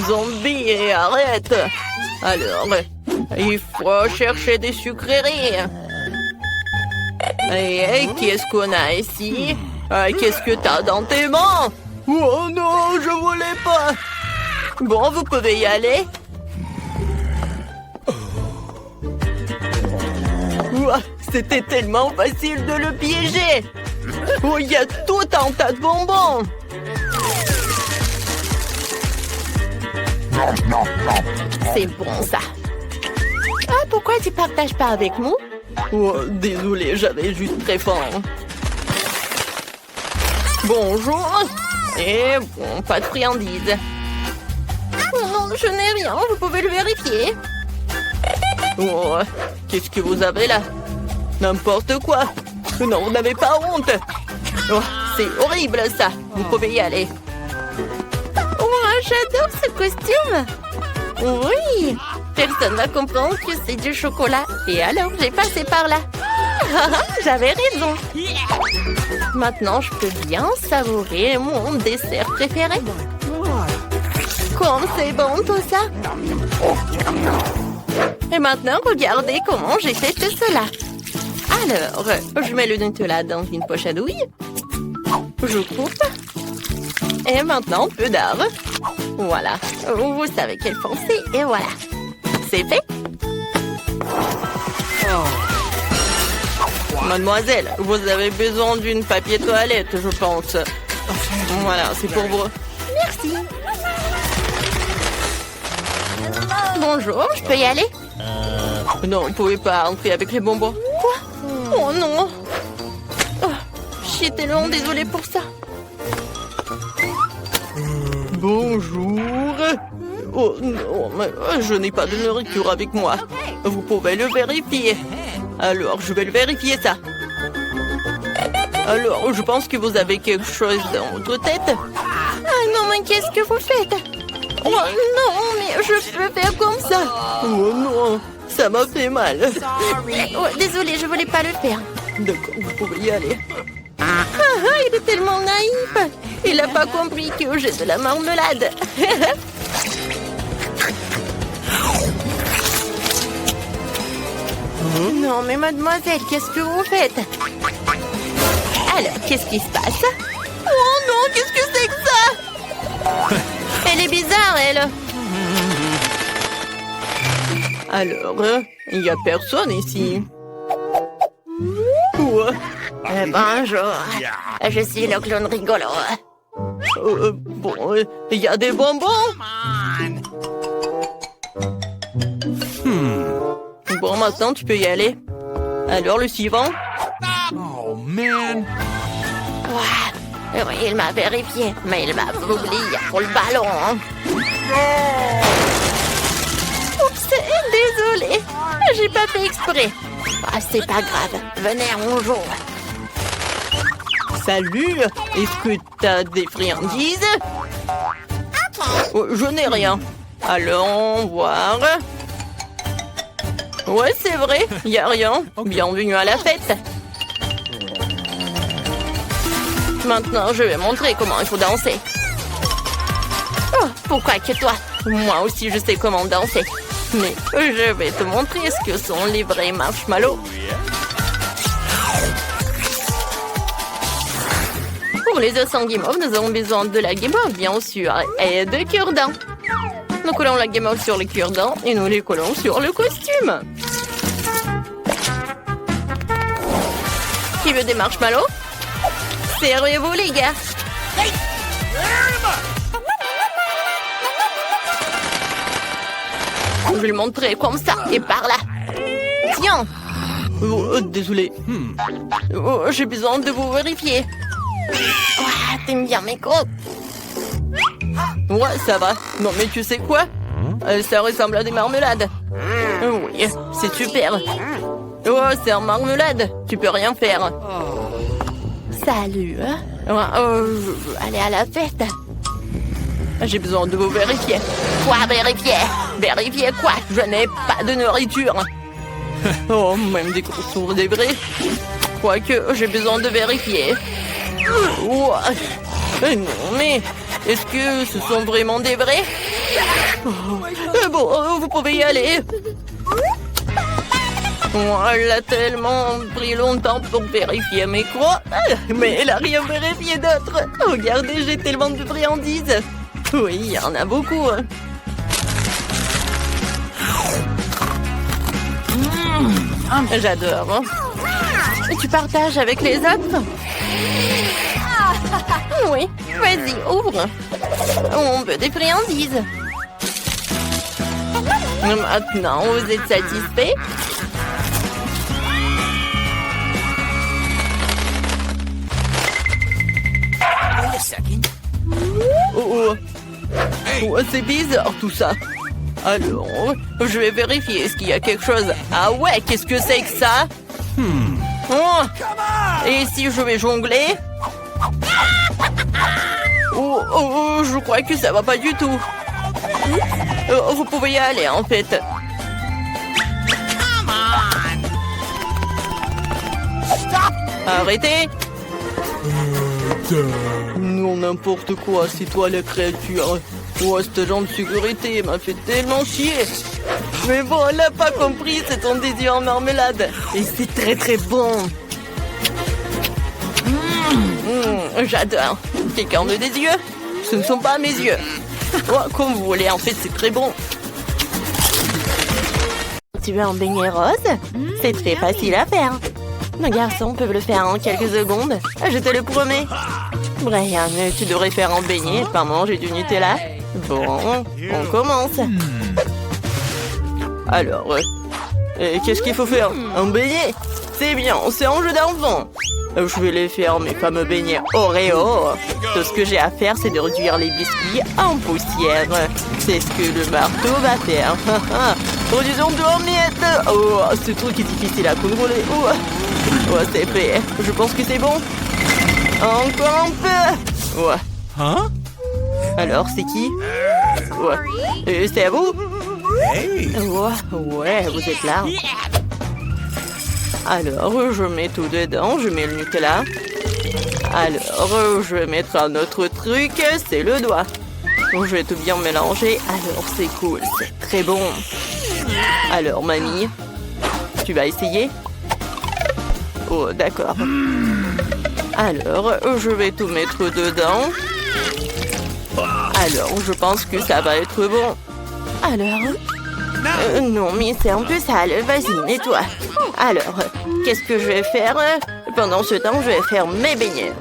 Zombie, arrête. Alors, il faut chercher des sucreries. Et qu'est-ce qu'on a ici? Qu'est-ce que t'as dans tes mains? Oh non, je voulais pas. Bon, vous pouvez y aller. Ouah, c'était tellement facile de le piéger. Oh, il y a tout un tas de bonbons. C'est bon, ça. Ah, pourquoi tu partages pas avec nous? Oh, désolé, j'avais juste très faim. Bonjour. Et bon, pas de friandises. Oh non, je n'ai rien, vous pouvez le vérifier. Oh, qu'est-ce que vous avez là? N'importe quoi. Non, vous n'avez pas honte. Oh, c'est horrible, ça. Vous pouvez y aller. Oh, j'adore ce costume. Oui. Personne va comprendre que c'est du chocolat. Et alors, j'ai passé par là. J'avais raison. Maintenant, je peux bien savourer mon dessert préféré. Comme c'est bon tout ça. Et maintenant, regardez comment j'ai fait cela. Alors, je mets le Nutella dans une poche à douille. Je coupe. Et maintenant, peu d'art. Voilà. Vous savez quel fond c'est. Et voilà. C'est fait. Mademoiselle, vous avez besoin d'une papier toilette, je pense. Voilà, c'est pour vous. Merci. Bonjour, je peux y aller? Non, vous ne pouvez pas entrer avec les bonbons. Quoi? Oh non. Oh, j'étais tellement désolée pour ça. Bonjour. Oh non, mais je n'ai pas de nourriture avec moi. Vous pouvez le vérifier. Alors, je vais le vérifier, ça. Alors, je pense que vous avez quelque chose dans votre tête. Ah non, mais qu'est-ce que vous faites? Oh non, mais je peux faire comme ça. Oh non, ça m'a fait mal. Oh, désolée, je voulais pas le faire. D'accord, vous pouvez y aller. Il est tellement naïf. Il n'a pas compris que j'ai de la marmelade. Non, mais mademoiselle, qu'est-ce que vous faites? Alors, qu'est-ce qui se passe? Oh non, qu'est-ce que c'est que ça? Elle est bizarre, elle. Alors, il n'y a personne ici. Ouais. Bonjour, je suis le clown rigolo. Bon, il y a des bonbons. Bon, maintenant, tu peux y aller. Alors, le suivant? Oh, man. Ouais. Oui, il m'a vérifié, mais il m'a oublié pour le ballon. Oups, désolé. J'ai pas fait exprès. Ah, c'est pas grave. Venez, on joue. Salut. Est-ce que t'as des friandises? Oh, je n'ai rien. Allons voir. Ouais, c'est vrai, il n'y a rien. Bienvenue à la fête. Maintenant, je vais montrer comment il faut danser. Oh, pourquoi que toi? Moi aussi, je sais comment danser. Mais je vais te montrer ce que sont les vrais marshmallows. Pour les os en guimauve, nous avons besoin de la guimauve, bien sûr, et de cure-dents. Nous collons la guimauve sur les cure-dents et nous les collons sur le costume. Qui veut des marshmallows? Servez-vous, les gars. Je vais le montrer comme ça et par là. Tiens. Oh, désolé. Oh, j'ai besoin de vous vérifier. Oh, t'aimes bien mes crocs? Ouais, ça va. Non, mais tu sais quoi? Ça ressemble à des marmelades. Oui, c'est super. Oh, c'est en marmelade. Tu peux rien faire. Salut. Je veux aller à la fête. J'ai besoin de vous vérifier. Quoi, vérifier? Vérifier quoi? Je n'ai pas de nourriture. Oh, même des contours des vrais. Quoique, j'ai besoin de vérifier. Oh, non, mais est-ce que ce sont vraiment des vrais? Bon, vous pouvez y aller. Oh, elle a tellement pris longtemps pour vérifier mes croix. Mais elle a rien vérifié d'autre. Regardez, j'ai tellement de friandises. Oui, il y en a beaucoup. J'adore. Tu partages avec les autres? Oui, vas-y, ouvre. On veut des friandises. Maintenant, vous êtes satisfait? Oh, c'est bizarre tout ça. Alors, je vais vérifier. Est-ce qu'il y a quelque chose? Ah ouais, qu'est-ce que c'est que ça? Oh, et si je vais jongler? Oh, je crois que ça va pas du tout. Vous pouvez y aller en fait. Arrêtez. Non, n'importe quoi, c'est toi la créature. Oh, cet agent de sécurité m'a fait tellement chier. Mais bon, elle n'a pas compris, c'est ton désir en marmelade. Et c'est très très bon. J'adore. Quelqu'un veut des yeux? Ce ne sont pas mes yeux. Oh, comme vous voulez, en fait, c'est très bon. Tu veux un beignet rose? C'est très facile à faire. Nos garçons peuvent le faire en quelques secondes. Je te le promets. Brian, tu devrais faire un beignet et pas manger du Nutella. Bon, on commence. Alors, qu'est-ce qu'il faut faire? Un beignet? C'est bien, c'est un jeu d'enfant. Je vais les faire, mes fameux beignets Oreo. Tout ce que j'ai à faire, c'est de réduire les biscuits en poussière. C'est ce que le marteau va faire. Produisons tout en miettes. Oh, ce truc est difficile à contrôler. Oh, c'est fait. Je pense que c'est bon. Encore un peu. Ouais. Huh? Alors, c'est qui? Ouais. C'est à vous? Hey! Ouais, vous êtes là. Alors, je mets tout dedans. Je mets le Nutella. Alors, je vais mettre un autre truc. C'est le doigt. Je vais tout bien mélanger. Alors, c'est cool. C'est très bon. Alors, mamie, tu vas essayer? Oh, d'accord. Alors, je vais tout mettre dedans. Alors, je pense que ça va être bon. Alors? Non, mais c'est un peu sale. Vas-y, nettoie. Alors, qu'est-ce que je vais faire? Pendant ce temps, je vais faire mes beignets.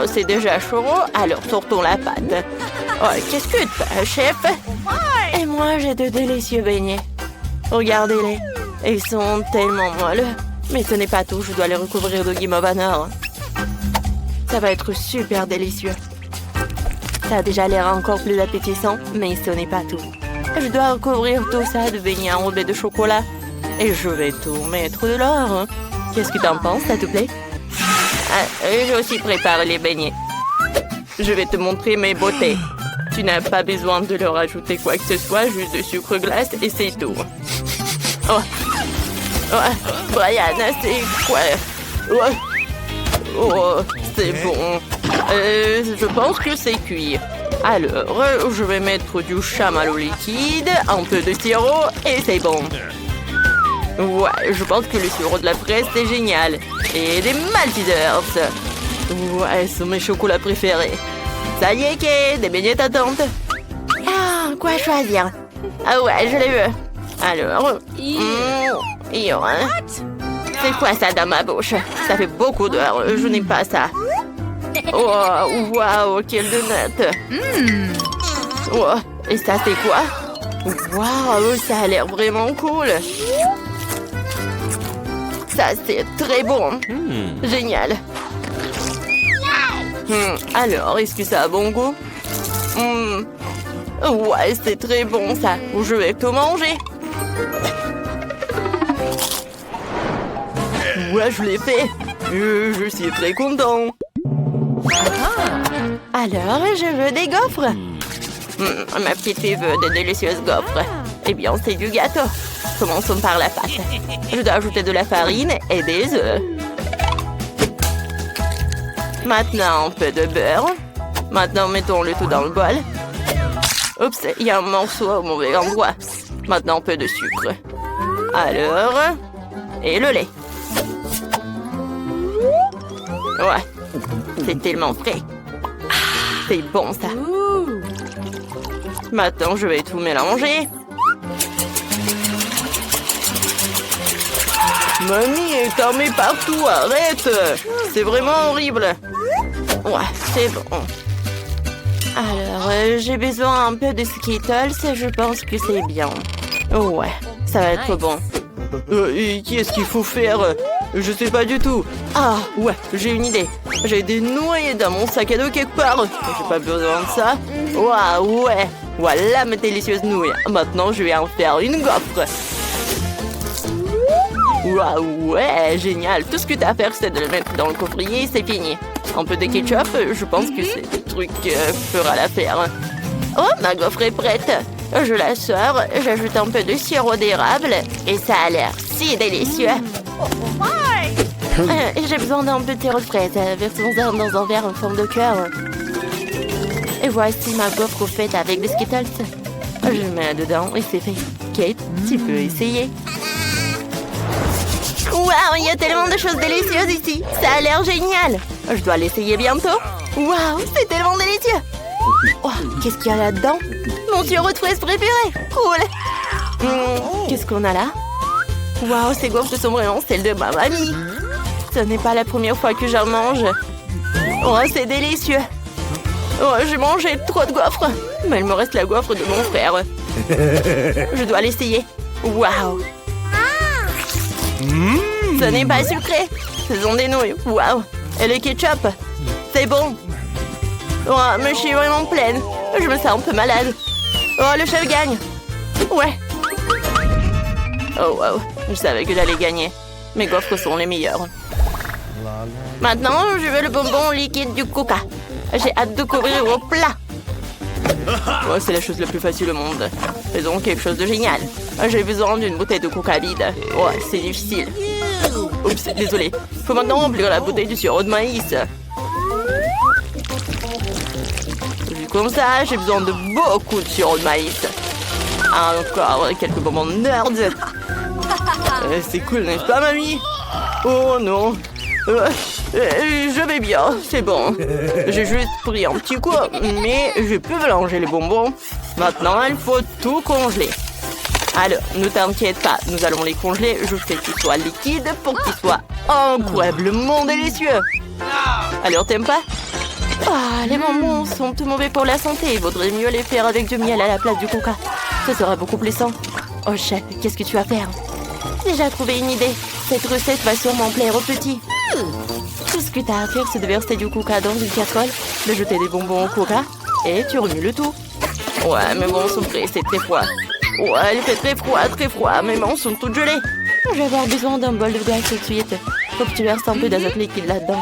C'est déjà chaud, alors sortons la pâte. Oh, qu'est-ce que t'as, chef? Et moi, j'ai de délicieux beignets. Regardez-les. Ils sont tellement moelleux. Mais ce n'est pas tout, je dois les recouvrir de Game of Honor. Ça va être super délicieux. Ça a déjà l'air encore plus appétissant, mais ce n'est pas tout. Je dois recouvrir tout ça de beignets enrobés de chocolat. Et je vais tout mettre de l'or. Qu'est-ce que t'en penses, ça te plaît? J'ai aussi préparé les beignets. Je vais te montrer mes beautés. Tu n'as pas besoin de leur ajouter quoi que ce soit, juste de sucre glace et c'est tout. Oh, Brian, c'est quoi? Oh, c'est bon. Je pense que c'est cuit. Alors, je vais mettre du chamallow liquide, un peu de sirop et c'est bon. Ouais, je pense que le sirop de la fraise, c'est génial. Et des Maltesers. Ouais, ce sont mes chocolats préférés. Ça y est, Kay, des beignets t'attendent. Ah, quoi choisir? Ah ouais, je les veux. Alors, c'est quoi ça dans ma bouche? Ça fait beaucoup d'heures, je n'aime pas ça. Oh, waouh, quelle donut. Oh, et ça, c'est quoi? Waouh, ça a l'air vraiment cool. Ça, c'est très bon. Génial. Alors, est-ce que ça a bon goût? Ouais, c'est très bon, ça. Je vais tout manger. Ouais, je l'ai fait. Je suis très content. Alors, je veux des gaufres. Ma petite fille veut de délicieuses gaufres. Eh bien, c'est du gâteau. Commençons par la pâte. Je dois ajouter de la farine et des œufs. Maintenant, un peu de beurre. Maintenant, mettons le tout dans le bol. Oups, il y a un morceau au mauvais endroit. Maintenant, un peu de sucre. Alors... Et le lait. Ouais, c'est tellement frais. C'est bon, ça. Maintenant, je vais tout mélanger. Mamie est armée partout, arrête! C'est vraiment horrible. Ouais, c'est bon. Alors, j'ai besoin un peu de Skittles, je pense que c'est bien. Ouais, ça va être bon. Et qu'est-ce qu'il faut faire? Je sais pas du tout. Ah, ouais, j'ai une idée. J'ai des nouilles dans mon sac à dos quelque part. J'ai pas besoin de ça. Waouh, ouais. Voilà mes délicieuses nouilles. Maintenant, je vais en faire une gaufre. Waouh, ouais, génial. Tout ce que t'as à faire, c'est de le mettre dans le coffrier et c'est fini. Un peu de ketchup, je pense que c'est le truc fera l'affaire. Oh, ma gaufre est prête. Je la sors, j'ajoute un peu de sirop d'érable et ça a l'air si délicieux. J'ai besoin d'un peu de sirop de fraise, versons-en dans un verre en forme de cœur. Et voici ma gaufre faite avec des Skittles. Je mets dedans et c'est fait. Kate, tu peux essayer. Waouh, il y a tellement de choses délicieuses ici. Ça a l'air génial. Je dois l'essayer bientôt. Waouh, c'est tellement délicieux. Oh, qu'est-ce qu'il y a là-dedans? Mon sirop de fraise préféré. Cool. Qu'est-ce qu'on a là? Waouh, ces gaufres sont vraiment celles de ma mamie. Ce n'est pas la première fois que j'en mange. Oh, c'est délicieux. Oh, j'ai mangé trop de gaufres. Mais il me reste la gaufre de mon frère. Je dois l'essayer. Waouh. Ce n'est pas sucré. Ce sont des nouilles. Waouh. Et le ketchup. C'est bon. Oh, mais je suis vraiment pleine. Je me sens un peu malade. Oh, le chef gagne. Ouais. Oh, wow. Je savais que j'allais gagner. Mes gaufres sont les meilleures. Maintenant, je veux le bonbon liquide du Coca. J'ai hâte de couvrir au plat. Oh, c'est la chose la plus facile au monde. Faisons quelque chose de génial. J'ai besoin d'une bouteille de Coca vide. Oh, c'est difficile. Oups, désolé. Faut maintenant remplir la bouteille du sirop de maïs. Vu comme ça, j'ai besoin de beaucoup de sirop de maïs. Encore quelques bonbons nerds. C'est cool, n'est-ce pas, mamie? Oh non. Je vais bien, c'est bon. J'ai juste pris un petit coup, mais je peux mélanger les bonbons. Maintenant, il faut tout congeler. Alors, ne t'inquiète pas, nous allons les congeler. Je fais qu'ils soient liquides pour qu'ils soient incroyablement délicieux. Alors, t'aimes pas? Ah, les bonbons sont tout mauvais pour la santé. Il vaudrait mieux les faire avec du miel à la place du coca. Ce serait beaucoup plus sain. Oh, chef, qu'est-ce que tu vas faire? J'ai déjà trouvé une idée. Cette recette va sûrement plaire aux petits. Tout ce que t'as à faire, c'est de verser du coca dans une casserole, de jeter des bonbons au coca, et tu remues le tout. Ouais, mes mains sont prêtes, c'est très froid. Ouais, il fait très froid, mes mains sont toutes gelées. Je vais avoir besoin d'un bol de glace tout de suite. Faut que tu verses un peu d'azote liquide là-dedans.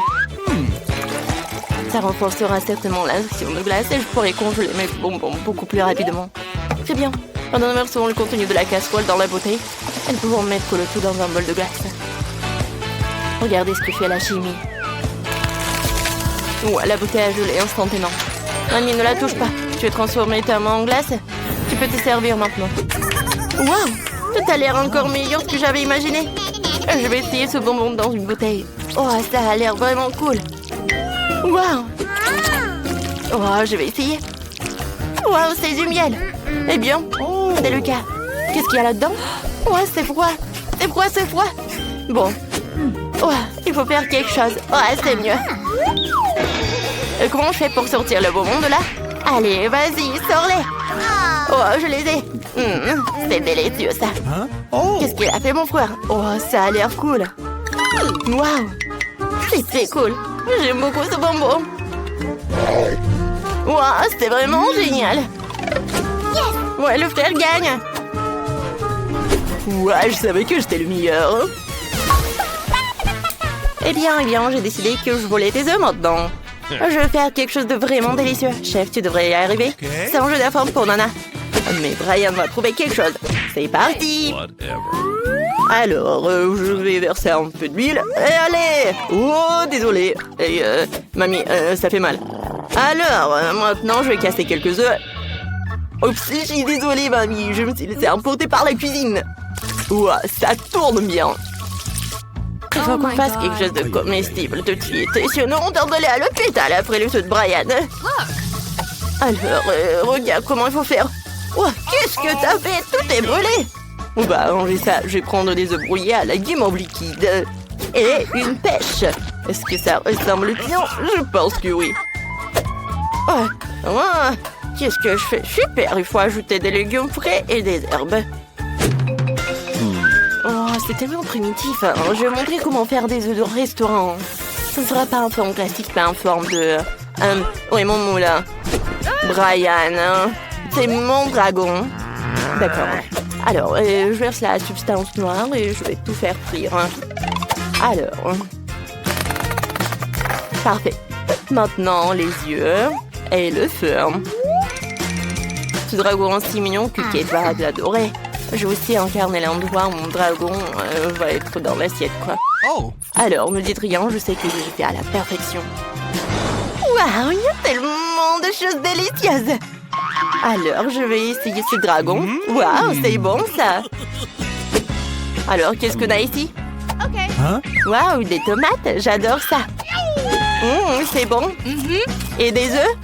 Ça renforcera certainement l'action de glace et je pourrai congeler mes bonbons beaucoup plus rapidement. Très bien. Maintenant, nous versons le contenu de la casserole dans la bouteille. Et nous pouvons mettre le tout dans un bol de glace. Regardez ce que fait la chimie. Ouais, la bouteille a gelé instantanément. Mamie, ne la touche pas. Tu veux transformer ta main en glace? Tu peux te servir maintenant. Waouh! Tout a l'air encore meilleur que ce que j'avais imaginé. Je vais essayer ce bonbon dans une bouteille. Oh, ça a l'air vraiment cool. Waouh! Oh, je vais essayer. Waouh, c'est du miel. Eh bien, c'est le cas. Qu'est-ce qu'il y a là-dedans? Ouais, c'est froid. C'est froid, c'est froid. Bon. Ouais, il faut faire quelque chose. Ouais, c'est mieux. Comment je fais pour sortir le bonbon de là? Allez, vas-y, sors-les. Oh, je les ai. C'est délicieux, ça. Qu'est-ce qu'il a fait, mon frère? Oh, ça a l'air cool. Waouh. C'est très cool. J'aime beaucoup ce bonbon. Waouh, c'était vraiment génial. Ouais, le frère gagne. Ouais, je savais que j'étais le meilleur. Eh bien, j'ai décidé que je volais tes œufs maintenant. Je vais faire quelque chose de vraiment délicieux. Chef, tu devrais y arriver. C'est un jeu d'affaires pour Nana. Mais Brian va trouver quelque chose. C'est parti. Alors, je vais verser un peu d'huile. Et allez. Oh, désolé. Et, mamie, ça fait mal. Alors, maintenant, je vais casser quelques œufs. Oups, je suis désolée, mamie. Je me suis laissée emporter par la cuisine. Ouah, ça tourne bien. Il faut qu'on fasse quelque chose de comestible tout de suite. Sinon, on doit aller à l'hôpital après le saut de Brian. Alors, regarde comment il faut faire. Oh, qu'est-ce que t'as fait? Tout est brûlé. On va arranger ça. Je vais prendre des œufs brouillés à la guimauve liquide. Et une pêche. Est-ce que ça ressemble bien? Je pense que oui. Oh, qu'est-ce que je fais? Super, il faut ajouter des légumes frais et des herbes. Oh, c'est tellement primitif. Hein. Je vais montrer comment faire des œufs de restaurant. Ce ne sera pas en forme classique, mais en forme de... oui, mon moulin. Brian, hein. C'est mon dragon. D'accord. Alors, je verse la substance noire et je vais tout faire frire. Alors... Parfait. Maintenant, les yeux et le feu. Ce dragon si mignon que Kate va l'adorer. Je vais aussi incarner l'endroit où mon dragon va être dans l'assiette, quoi. Oh. Alors, ne dites rien, je sais que je l'ai fait à la perfection. Waouh, il y a tellement de choses délicieuses. Alors, je vais essayer ce dragon. Waouh, c'est bon, ça. Alors, qu'est-ce qu'on a ici? Hein? Waouh, des tomates, j'adore ça. C'est bon. Et des œufs?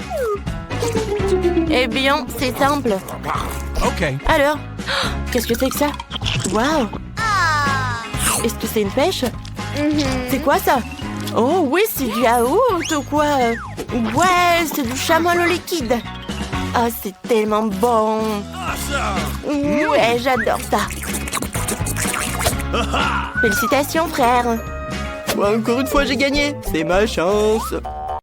Eh bien, c'est simple. OK. Alors, qu'est-ce que c'est que ça? Waouh! Est-ce que c'est une pêche? C'est quoi ça? Oh oui, c'est du yaourt ou quoi? Ouais, c'est du chamois au liquide. Ah, c'est tellement bon. Ouais, j'adore ça. Félicitations, frère. Encore une fois, j'ai gagné. C'est ma chance.